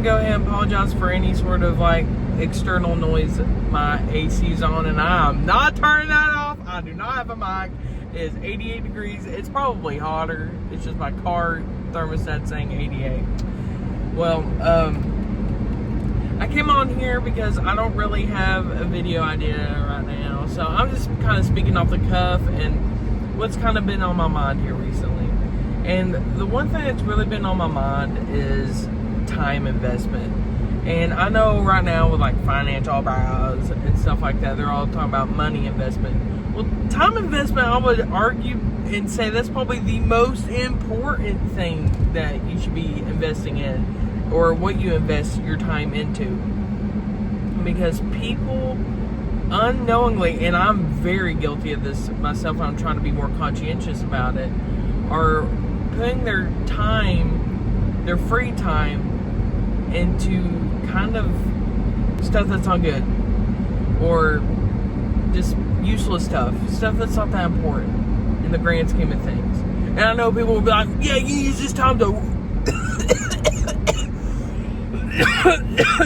to go ahead and apologize for any sort of like external noise. My AC's on and I'm not turning that off. I do not have a mic. It is 88 degrees. It's probably hotter. It's just my car thermostat saying 88. Well, I came on here because I don't really have a video idea right now. So I'm just kind of speaking off the cuff and what's kind of been on my mind here recently. And the one thing that's really been on my mind is time investment. And I know right now with like financial bros and stuff like that, they're all talking about money investment. Well, time investment, I would argue and say that's probably the most important thing that you should be investing in, or what you invest your time into. Because people unknowingly, and I'm very guilty of this myself, I'm trying to be more conscientious about it, are putting their time, their free time, into kind of stuff that's not good, or just useless stuff that's not that important in the grand scheme of things. And I know people will be like, yeah, you use this time to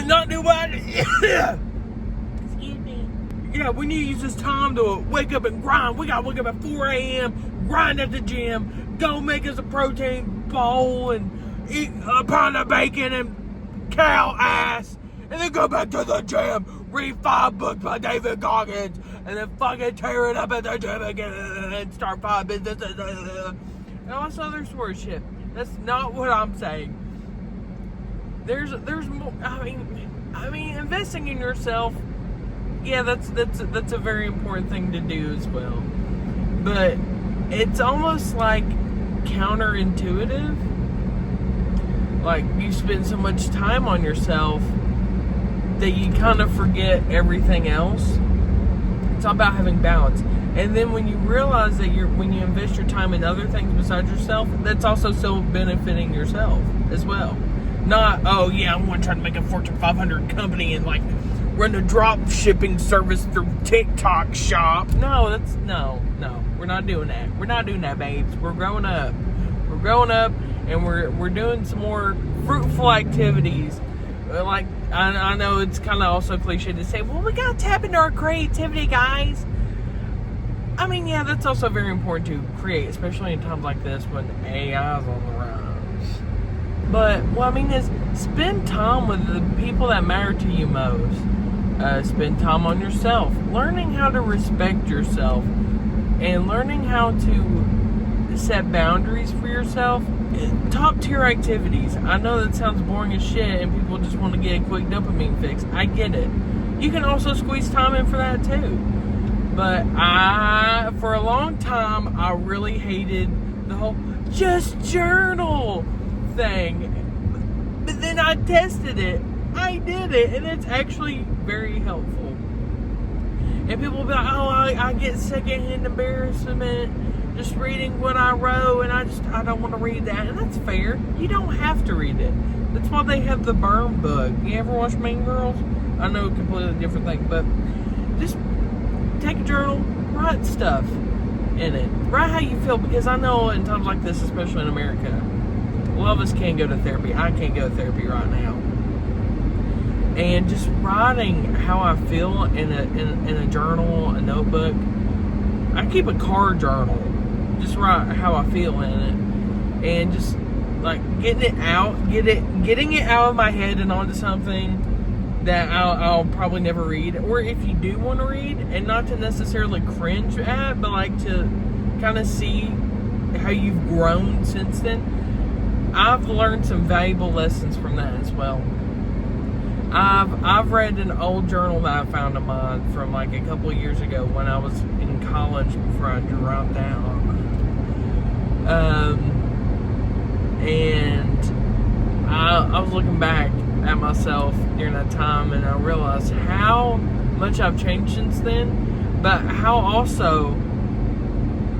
not do what? Excuse me. Yeah, we need to use this time to wake up and grind. We gotta wake up at 4 a.m., grind at the gym, go make us a protein bowl and eat a pound of bacon and cow ass, and then go back to the gym, read 5 books by David Goggins, and then fucking tear it up at the gym again and start 5 businesses and all this other sort of shit. That's not what I'm saying. There's more. I mean, investing in yourself, yeah, that's a very important thing to do as well. But it's almost like counterintuitive. Like, you spend so much time on yourself that you kind of forget everything else. It's all about having balance. And then when you realize that when you invest your time in other things besides yourself, that's also still benefiting yourself as well. Not, oh yeah, I want to try to make a Fortune 500 company and like run a drop shipping service through TikTok shop. No, we're not doing that. We're not doing that, babes. We're growing up. We're growing up. And we're doing some more fruitful activities. Like, I know it's kind of also cliche to say, well, we gotta tap into our creativity, guys. I mean, yeah, that's also very important to create, especially in times like this when AI is on the rise. But what I mean is, spend time with the people that matter to you most. Spend time on yourself, learning how to respect yourself, and learning how to set boundaries for yourself. Top tier activities. I know that sounds boring as shit and people just want to get a quick dopamine fix. I get it. You can also squeeze time in for that too. But for a long time, I really hated the whole just journal thing. But then I tested it. I did it. And it's actually very helpful. And people will be like, oh, I get secondhand embarrassment just reading what I wrote, and I don't want to read that. And that's fair. You don't have to read it. That's why they have the burn book. You ever watch Mean Girls? I know, a completely different thing, but just take a journal, write stuff in it. Write how you feel, because I know in times like this, especially in America, a lot of us can't go to therapy. I can't go to therapy right now. And just writing how I feel in a journal, a notebook. I keep a car journal. Just write how I feel in it, and just like getting it out of my head and onto something that I'll probably never read. Or if you do want to read, and not to necessarily cringe at, but like to kind of see how you've grown since then. I've learned some valuable lessons from that as well. I've read an old journal that I found of mine from like a couple of years ago when I was in college before I dropped out. And I was looking back at myself during that time, and I realized how much I've changed since then, but how also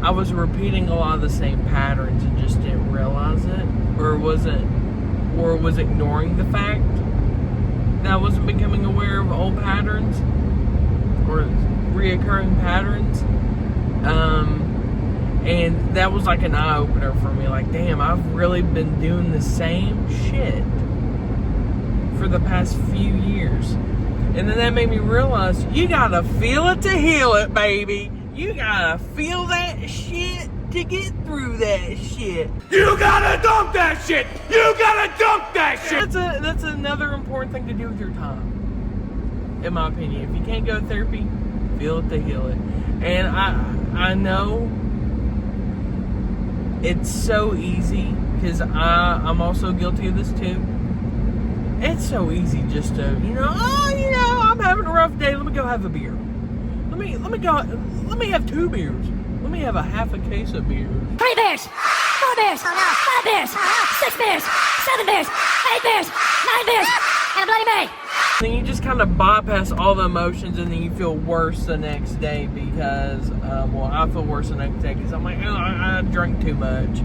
I was repeating a lot of the same patterns and just didn't realize it, or was ignoring the fact that I wasn't becoming aware of old patterns or reoccurring patterns. And that was like an eye-opener for me. Like, damn, I've really been doing the same shit for the past few years. And then that made me realize you gotta feel it to heal it, baby. You gotta feel that shit to get through that shit. You gotta dump that shit! You gotta dump that shit! That's another important thing to do with your time, in my opinion. If you can't go to therapy, feel it to heal it. And I know it's so easy, because I'm also guilty of this too. It's so easy just to, I'm having a rough day. Let me go have a beer. Let me have 2 beers. Let me have a half a case of beers. 3 beers, 4 beers, 5 beers, 6 beers, 7 beers, 8 beers, 9 beers, and a Bloody Mary. Then you just kind of bypass all the emotions, and then you feel worse the next day because, I feel worse the next day because I'm like, I drank too much.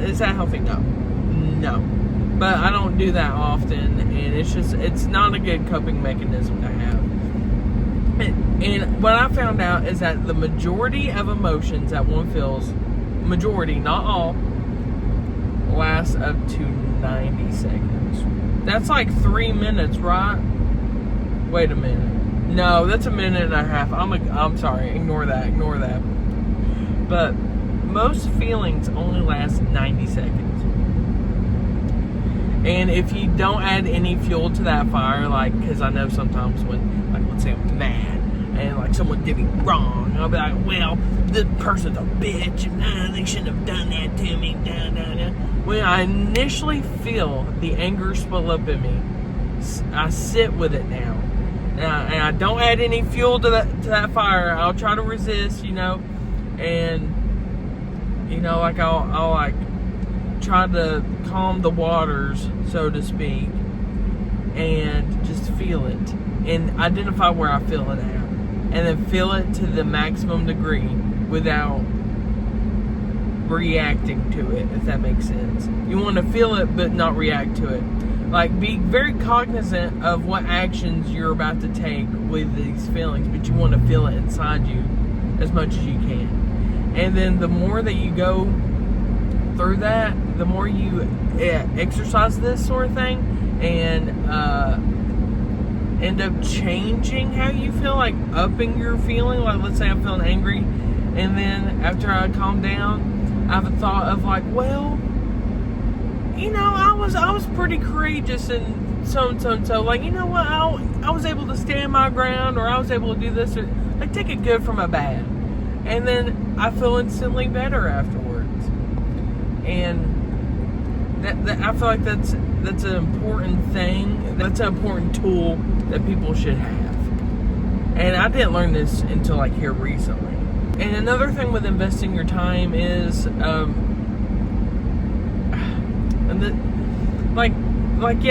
Is that healthy? No. But I don't do that often, and it's not a good coping mechanism to have. And what I found out is that the majority of emotions that one feels, majority, not all, lasts up to 90 seconds. That's like 3 minutes, right? Wait a minute. No, that's a minute and a half. I'm sorry. Ignore that. But most feelings only last 90 seconds. And if you don't add any fuel to that fire, like, because I know sometimes when, like, let's say I'm mad and, like, someone did me wrong, I'll be like, well, this person's a bitch and they shouldn't have done that to me. When I initially feel the anger swell up in me, I sit with it now. And I don't add any fuel to that fire. I'll try to resist, and, like, I'll like, try to calm the waters, so to speak, and just feel it and identify where I feel it at, and then feel it to the maximum degree without reacting to it, if that makes sense. You want to feel it but not react to it. Like, be very cognizant of what actions you're about to take with these feelings, but you want to feel it inside you as much as you can. And then the more that you go through that, the more you exercise this sort of thing and end up changing how you feel, like upping your feeling. Like, let's say I'm feeling angry, and then after I calm down, I have a thought of like, well, I was pretty courageous and so and so and so. Like, you know what? I was able to stand my ground, or I was able to do this, or like take a good from a bad, and then I feel instantly better afterwards. And that I feel like that's an important thing. That's an important tool that people should have. And I didn't learn this until like here recently. And another thing with investing your time is,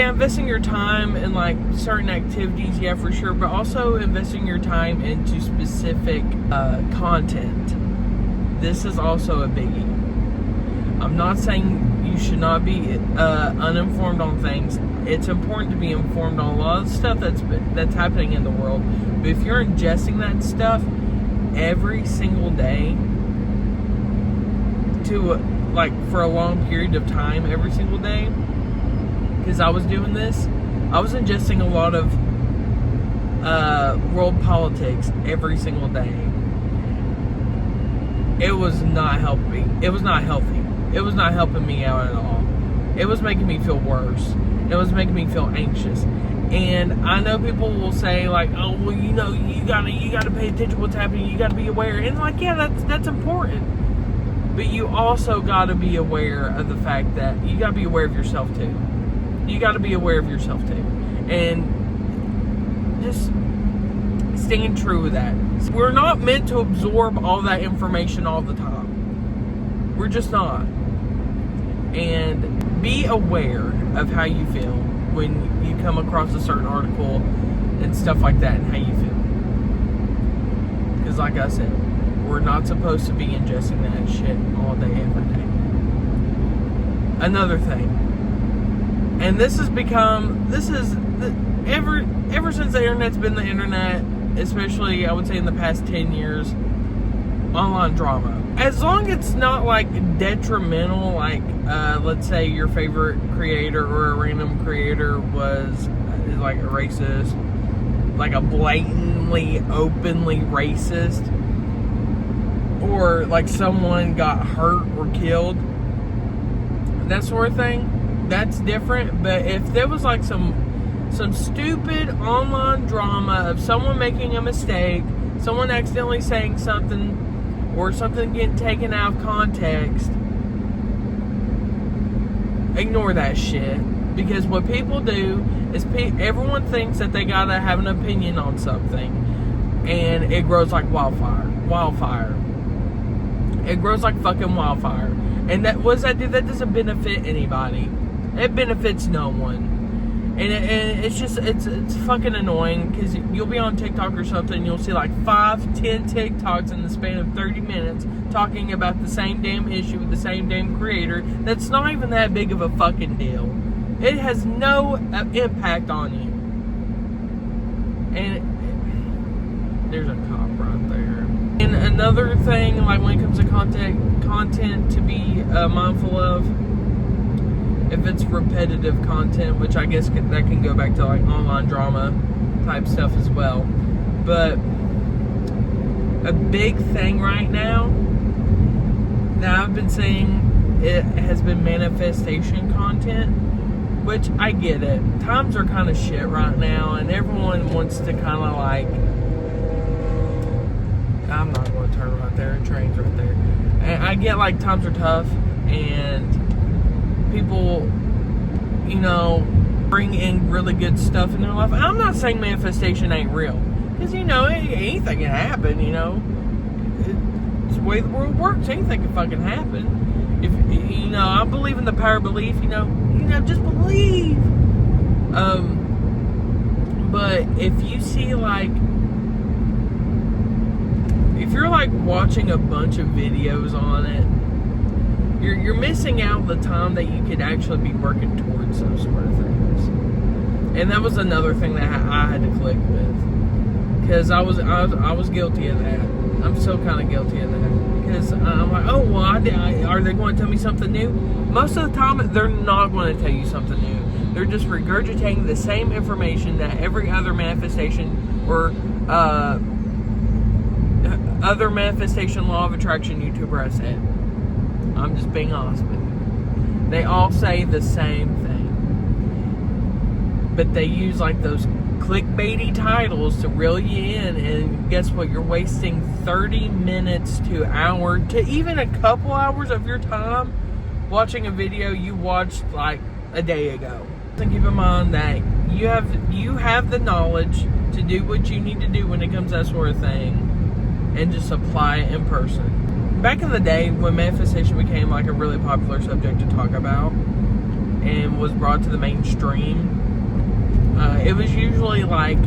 investing your time in like certain activities, yeah, for sure, but also investing your time into specific content. This is also a biggie. I'm not saying you should not be uninformed on things. It's important to be informed on a lot of stuff that's happening in the world. But if you're ingesting that stuff every single day for a long period of time, every single day, because I was doing this, I was ingesting a lot of world politics every single day. It was not helping. It was not healthy. It was not helping me out at all. It was making me feel worse. It was making me feel anxious. And I know people will say like, oh, well, you gotta pay attention to what's happening. You gotta be aware. And like, yeah, that's important. But you also gotta be aware of the fact that you gotta be aware of yourself too. You gotta be aware of yourself too. And just staying true with that. We're not meant to absorb all that information all the time. We're just not. And be aware of how you feel when you come across a certain article and stuff like that, and how you feel. Because like I said, we're not supposed to be ingesting that shit all day, every day. Another thing, and ever since the internet's been the internet, especially I would say in the past 10 years, online drama. As long as it's not like detrimental, like let's say your favorite creator or a random creator was like a racist, like a blatantly, openly racist, or like someone got hurt or killed, that sort of thing, that's different. But if there was like some stupid online drama of someone making a mistake, someone accidentally saying something, or something getting taken out of context, ignore that shit. Because what people do is everyone thinks that they gotta have an opinion on something, and it grows like wildfire. It grows like fucking wildfire. And that doesn't benefit anybody. It benefits no one. And it's just, it's fucking annoying, because you'll be on TikTok or something, and you'll see like 5-10 TikToks in the span of 30 minutes talking about the same damn issue with the same damn creator that's not even that big of a fucking deal. It has no impact on you. And there's a cop right there. And another thing, like when it comes to content to be mindful of, if it's repetitive content, which I guess that can go back to like online drama type stuff as well. But a big thing right now that I've been seeing, it has been manifestation content, which I get it. Times are kind of shit right now, and everyone wants to kind of like, I'm not going to turn right there, train's right there. And I get like times are tough, and people, you know, bring in really good stuff in their life. I'm not saying manifestation ain't real, because, you know, anything can happen, you know. It's the way the world works. Anything can fucking happen. If, you know, I believe in the power of belief, you know, just believe. But if you see, like, if you're, like, watching a bunch of videos on it, you're missing out the time that you could actually be working towards those sort of things. And that was another thing that I had to click with, because I was guilty of that. I'm still kind of guilty of that, because I'm like, oh well, are they going to tell me something new? Most of the time, they're not going to tell you something new. They're just regurgitating the same information that every other manifestation or other manifestation law of attraction YouTuber has said. I'm just being honest with you. They all say the same thing. But they use like those clickbaity titles to reel you in, and guess what? You're wasting 30 minutes to an hour to even a couple hours of your time watching a video you watched like a day ago. And keep in mind that you have the knowledge to do what you need to do when it comes to that sort of thing, and just apply it in person. Back in the day, when manifestation became like a really popular subject to talk about and was brought to the mainstream, it was usually like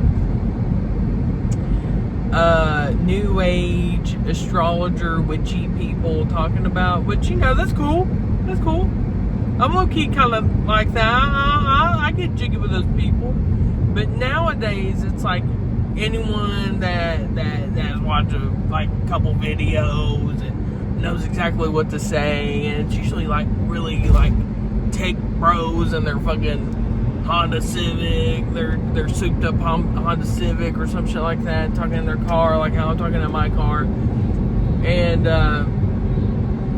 new age astrologer witchy people talking about, which, you know, that's cool. That's cool. I'm low-key kind of like that. I get jiggy with those people. But nowadays, it's like anyone that watched like a couple videos and knows exactly what to say, and it's usually like really like tech bros and their fucking Honda Civic, their souped up Honda Civic or some shit like that, talking in their car like how I'm talking in my car, and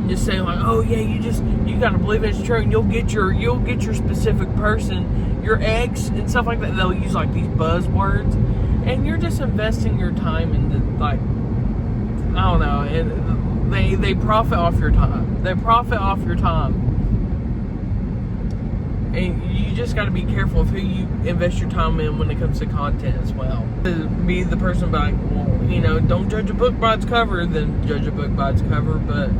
just saying like, oh yeah, you gotta believe it's true, and you'll get your specific person, your ex and stuff like that. They'll use like these buzzwords, and you're just investing your time into, like, I don't know, and they profit off your time. They profit off your time. And you just got to be careful of who you invest your time in when it comes to content as well. To be the person like, well, you know, don't judge a book by its cover, then judge a book by its cover. But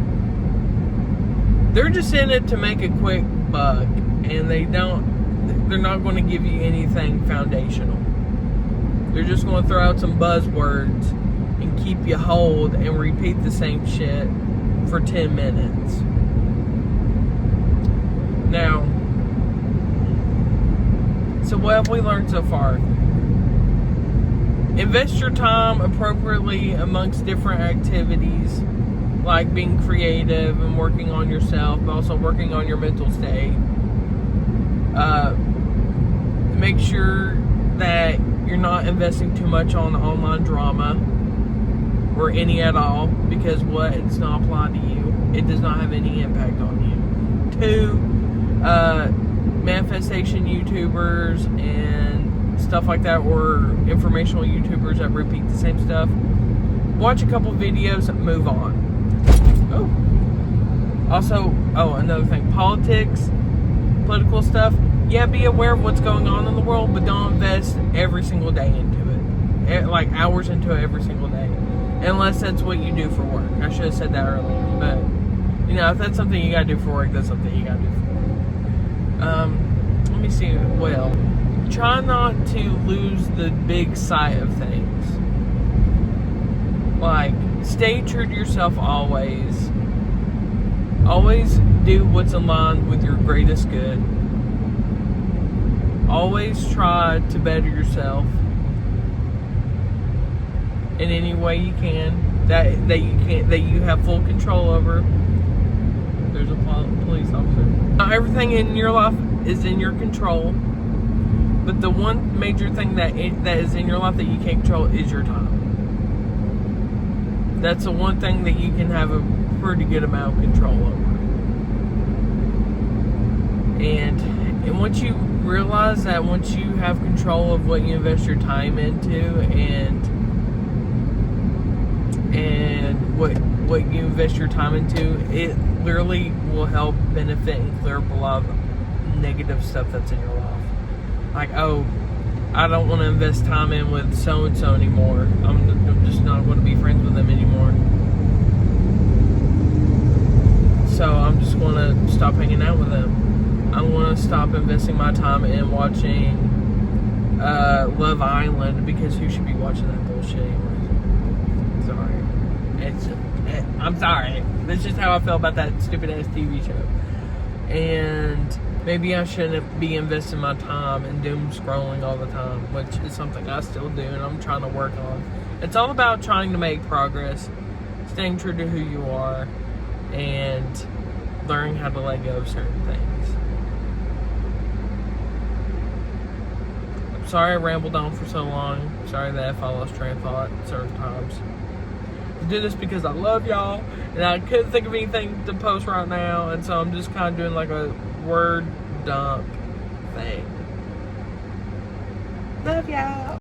they're just in it to make a quick buck, and they're not going to give you anything foundational. They're just going to throw out some buzzwords and keep you hold and repeat the same shit for 10 minutes. Now, so what have we learned so far? invest your time appropriately amongst different activities, like being creative and working on yourself, but also working on your mental state. Make sure that you're not investing too much on online drama or any at all, because it's not applied to you. It does not have any impact on you. 2, manifestation YouTubers and stuff like that, or informational YouTubers that repeat the same stuff. Watch a couple videos and move on. Also, another thing, political stuff. Yeah, be aware of what's going on in the world, but don't invest every single day into it. Like hours into it every single day. Unless that's what you do for work. I should have said that earlier. But, if that's something you gotta do for work, that's something you gotta do for work. Let me see. Well, try not to lose the big sight of things. Like, stay true to yourself always. Always do what's in line with your greatest good. Always try to better yourself in any way you can that you have full control over. There's a police officer. Not everything in your life is in your control, but the one major thing that is in your life that you can't control is your time. That's the one thing that you can have a pretty good amount of control over. And once you realize that, once you have control of what you invest your time into and what you invest your time into, it literally will help benefit and clear up a lot of negative stuff that's in your life. Like, I don't want to invest time in with so-and-so anymore. I'm just not going to be friends with them anymore. So I'm just going to stop hanging out with them. I want to stop investing my time in watching Love Island, because who should be watching that bullshit anyways? Sorry. I'm sorry. That's just how I feel about that stupid ass TV show. And maybe I shouldn't be investing my time in doom scrolling all the time, which is something I still do and I'm trying to work on. It's all about trying to make progress, staying true to who you are, and learning how to let go of certain things. I'm sorry I rambled on for so long. Sorry that I lost train of thought certain times. I do this because I love y'all, and I couldn't think of anything to post right now, and so I'm just kind of doing like a word dump thing. Love y'all.